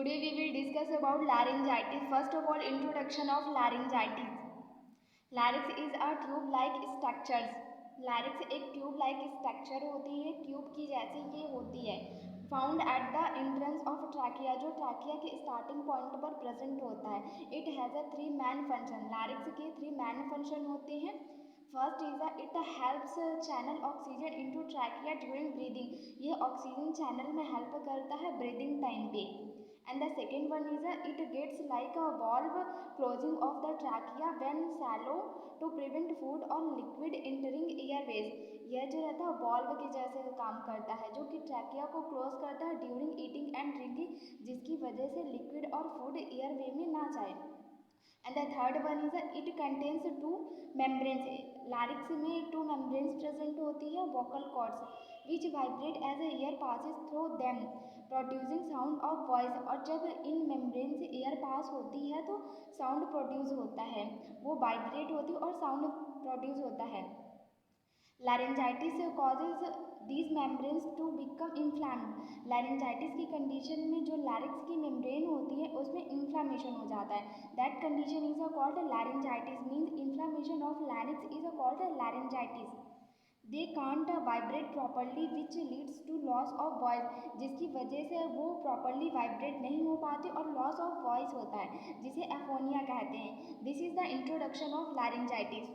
Today we will discuss about laryngitis. First of all, introduction of laryngitis. Larynx is a tube-like structure. Larynx एक ट्यूब-like structure होती है, tube की जैसी ये होती है. Found at the entrance of trachea, जो ट्रैकिया के स्टार्टिंग पॉइंट पर प्रेजेंट होता है. It has a 3 main function. Larynx के 3 मैन फंक्शन होते हैं. First is it helps channel oxygen into trachea during breathing. ये ऑक्सीजन चैनल में हेल्प करता है ब्रीदिंग टाइम पे. And the second one is it gets like a valve closing of the trachea when shallow to prevent food or liquid entering airways. यह जो रहता है valve के जैसे काम करता है, जो कि ट्रैकिया को क्लोज करता है ड्यूरिंग ईटिंग एंड ड्रिंकिंग, जिसकी वजह से लिक्विड और फूड एयरवे में ना जाए. And the third one is it contains 2 membranes. लैरिक्स में 2 membranes present होती है, vocal cords, which vibrate as the air passes through them, producing sound of voice. और जब इन membrane से air pass होती है तो sound produce होता है, वो vibrate होती है और sound produce होता है. Laryngitis causes these membranes to become inflamed. Laryngitis की कंडीशन में जो larynx की membrane होती है उसमें inflammation हो जाता है. That condition is called laryngitis. Means inflammation of larynx is called laryngitis. They can't vibrate properly which leads to loss of voice. जिसकी वजह से वो properly vibrate नहीं हो पाते और loss of voice होता है, जिसे aphonia कहते हैं. This is the introduction of laryngitis.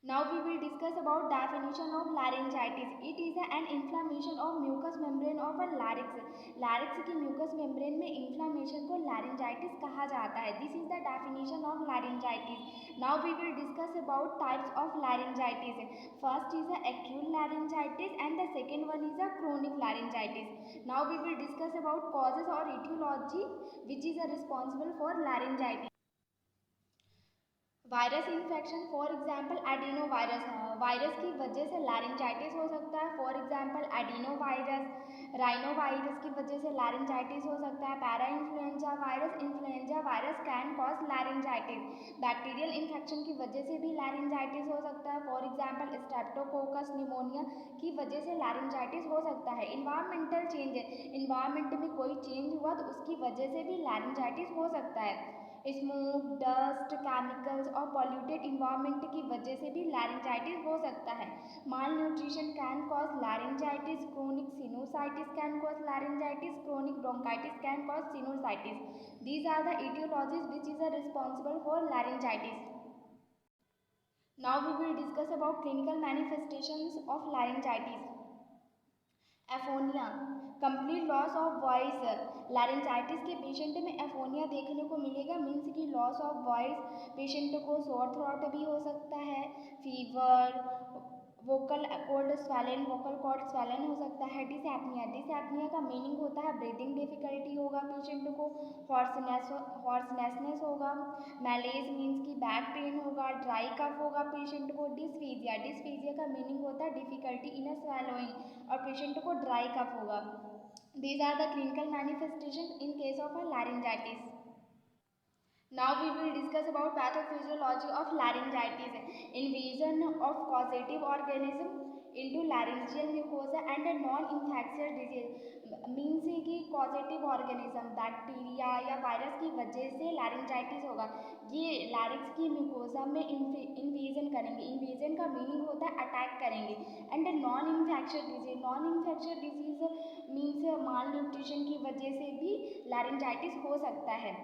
Now we will discuss about definition of laryngitis. It is an inflammation of mucous membrane of a larynx. Larynx की mucous membrane में inflammation को laryngitis कहा जाता है. This is the definition of laryngitis. Now we will discuss about types of laryngitis. First is a acute laryngitis and the second one is a chronic laryngitis. Now we will discuss about causes or etiology which is responsible for laryngitis. Virus infection, for example adeno virus. Virus की वजह से laryngitis हो सकता है. For example adeno virus. Rhino virus की वजह से laryngitis हो सकता है. Para influenza virus, influenza virus can cause laryngitis. Bacterial infection की वजह से भी लैरिंजाइटिस हो सकता है. फॉर एग्जाम्पल स्ट्रेप्टोकोकस निमोनिया की वजह से लैरिंजाइटिस हो सकता है. इन्वायरमेंटल चेंज, इन्वायरमेंट में कोई चेंज हुआ तो उसकी वजह से भी लैरिंजाइटिस हो सकता है. स्मोक, डस्ट, केमिकल्स और पॉल्यूटेड इन्वायरमेंट की वजह से भी लैरिंजाइटिस हो सकता है. Malnutrition can cause laryngitis. Chronic sinusitis can cause laryngitis. Chronic bronchitis can cause sinusitis. These are the etiologies which is responsible for laryngitis. Now we will discuss about clinical manifestations of laryngitis. Aphonia, complete loss of voice. Laryngitis के patient में aphonia देखने को मिलेगा. Means की loss of voice. Patient को sore throat भी हो सकता है. Fever, vocal cord swollen, vocal cord swollen हो सकता है. डिसएपनिया, डिसएपनिया का मीनिंग होता है ब्रीदिंग डिफिकल्टी होगा पेशेंट को. हॉर्सनेसनेस होगा. मैलेज मीन्स की बैक पेन होगा. ड्राई कफ होगा पेशेंट को. डिस्फीजिया, डिस्फीजिया का मीनिंग होता है डिफिकल्टी इन स्वैलोइंग और पेशेंट को ड्राई कफ होगा. These are the clinical manifestation in case of a laryngitis. Now we will discuss about pathophysiology of laryngitis. Invasion of causative organism into laryngeal mucosa and a non-infectious disease. Means कि causative organism bacteria या virus की वजह से laryngitis होगा. ये larynx की mucosa में invasion करेंगे. invasion का मीनिंग होता है अटैक करेंगे. And non infectious disease, non infectious disease means mall nutrition की वजह से भी laryngitis हो सकता है.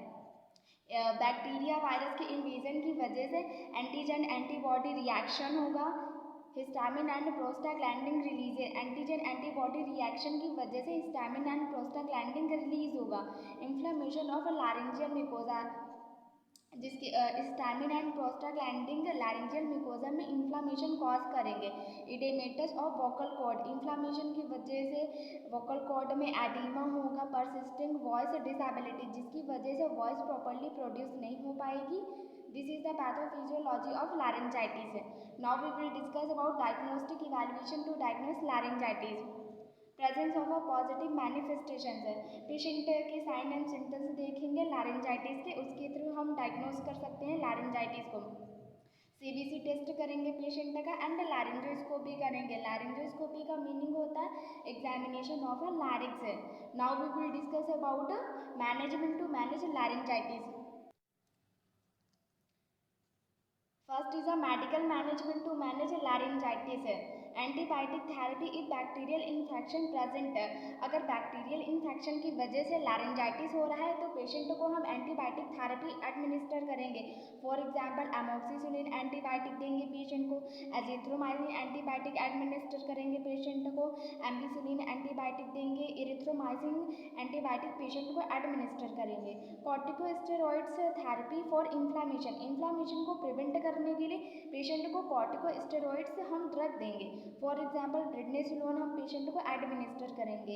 बैक्टीरिया वायरस के इन्वेजन की वजह से एंटीजन एंटीबॉडी रिएक्शन होगा. Histamine and prostaglandin release. Antigen antibody reaction की वजह से हिस्टामिन एंड प्रोस्टाग्लैंडिन रिलीज होगा. इन्फ्लेमेशन ऑफ लैरिंजियल म्यूकोसा, जिसकी histamine and prostaglandin laryngeal mucosa में इन्फ्लामेशन कॉज करेंगे. Oedematous of vocal cord, inflammation की वजह से वोकल कॉर्ड में एडिमा होगा. परसिस्टेंट वॉइस डिसेबिलिटी, जिसकी वजह से वॉइस प्रॉपर्ली प्रोड्यूस नहीं हो पाएगी. This is the pathophysiology of laryngitis. Now we will discuss about diagnostic evaluation to diagnose laryngitis. Presence of a positive manifestation है. पेशेंट के साइन एंड सिम्टम्स देखेंगे laryngitis के, उसके थ्रू हम डायग्नोस कर सकते हैं लैरिंजाइटिस को. सीबीसी टेस्ट करेंगे पेशेंट का एंड लैरिंजोस्कोपी करेंगे। लैरिंजोस्कोपी का मीनिंग होता है examination of a larynx. Now we will discuss about management to manage laryngitis. First is a medical management to manage laryngitis. Antibiotic therapy if bacterial infection present. अगर bacterial infection की वजह से laryngitis हो रहा है तो पेशेंट को हम एंटीबायोटिक थेरेपी एडमिनिस्टर करेंगे। फॉर एग्जांपल एमोक्सिसिलिन एंटीबायोटिक देंगे पेशेंट को, एजिथ्रोमाइसिन एंटीबायोटिक एडमिनिस्टर करेंगे पेशेंट को, एम्बिसिलिन एंटीबायोटिक देंगे, इरिथ्रोमाइसिन एंटीबायोटिक पेशेंट को एडमिनिस्टर करेंगे। Corticosteroids therapy for inflammation. Inflammation को प्रिवेंट करने के लिए पेशेंट को कॉर्टिकोस्टेरॉइड्स हम ड्रग देंगे। फॉर एग्जांपल प्रेडनिसोलोन हम पेशेंट को एडमिनिस्टर करेंगे।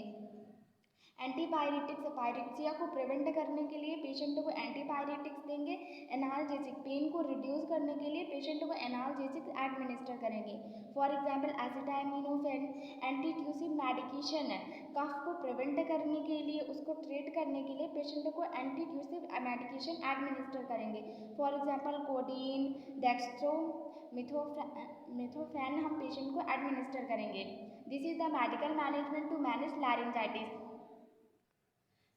एंटीपायरेटिक्स, पायरेक्सिया को प्रिवेंट करने के लिए पेशेंट को एंटीपायरेटिक्स देंगे। एनाल्जेसिक, पेन को रिड्यूस करने के लिए पेशेंट को एनाल्जेसिक एडमिनिस्टर करेंगे। For example acetaminophen antitussive medication है। कफ को प्रिवेंट करने के लिए, उसको ट्रीट करने के लिए पेशेंट को एंटीट्यूसिव मेडिकेशन एडमिनिस्टर करेंगे। For example codeine, dextromethorphan हम पेशेंट को एडमिनिस्टर करेंगे। This is the medical management to manage laryngitis.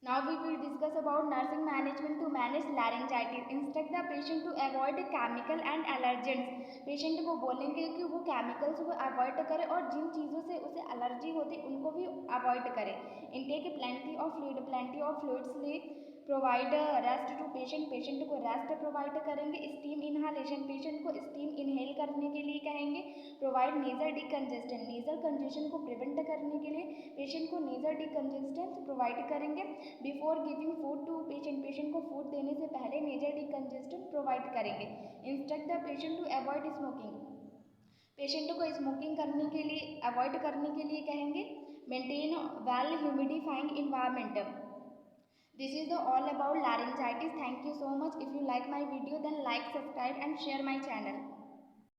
Now we will discuss about nursing management to manage laryngitis. Instruct the patient to avoid chemical and allergens. Patient को बोलेंगे कि वो chemicals को avoid करे और जिन चीज़ों से उसे एलर्जी होती उनको भी अवॉइड करे। इनटेक प्लेंटी ऑफ फ्लूइड्स ले। Provide rest to patient, patient को रेस्ट प्रोवाइड करेंगे। स्टीम इनहालेशन, पेशेंट को स्टीम इनहेल करने के लिए कहेंगे। Provide nasal decongestant, nasal congestion को प्रिवेंट करने के लिए पेशेंट को नेजल डिकंजेस्टेंट प्रोवाइड करेंगे। Before giving food to patient, patient को फूड देने से पहले नेजल डिकंजेस्टेंट प्रोवाइड करेंगे। Instruct the patient to avoid smoking, patient को स्मोकिंग करने के लिए अवॉइड करने के लिए कहेंगे। Maintain well humidifying environment. This is all about laryngitis. Thank you so much. If you like my video then like, subscribe and share my channel.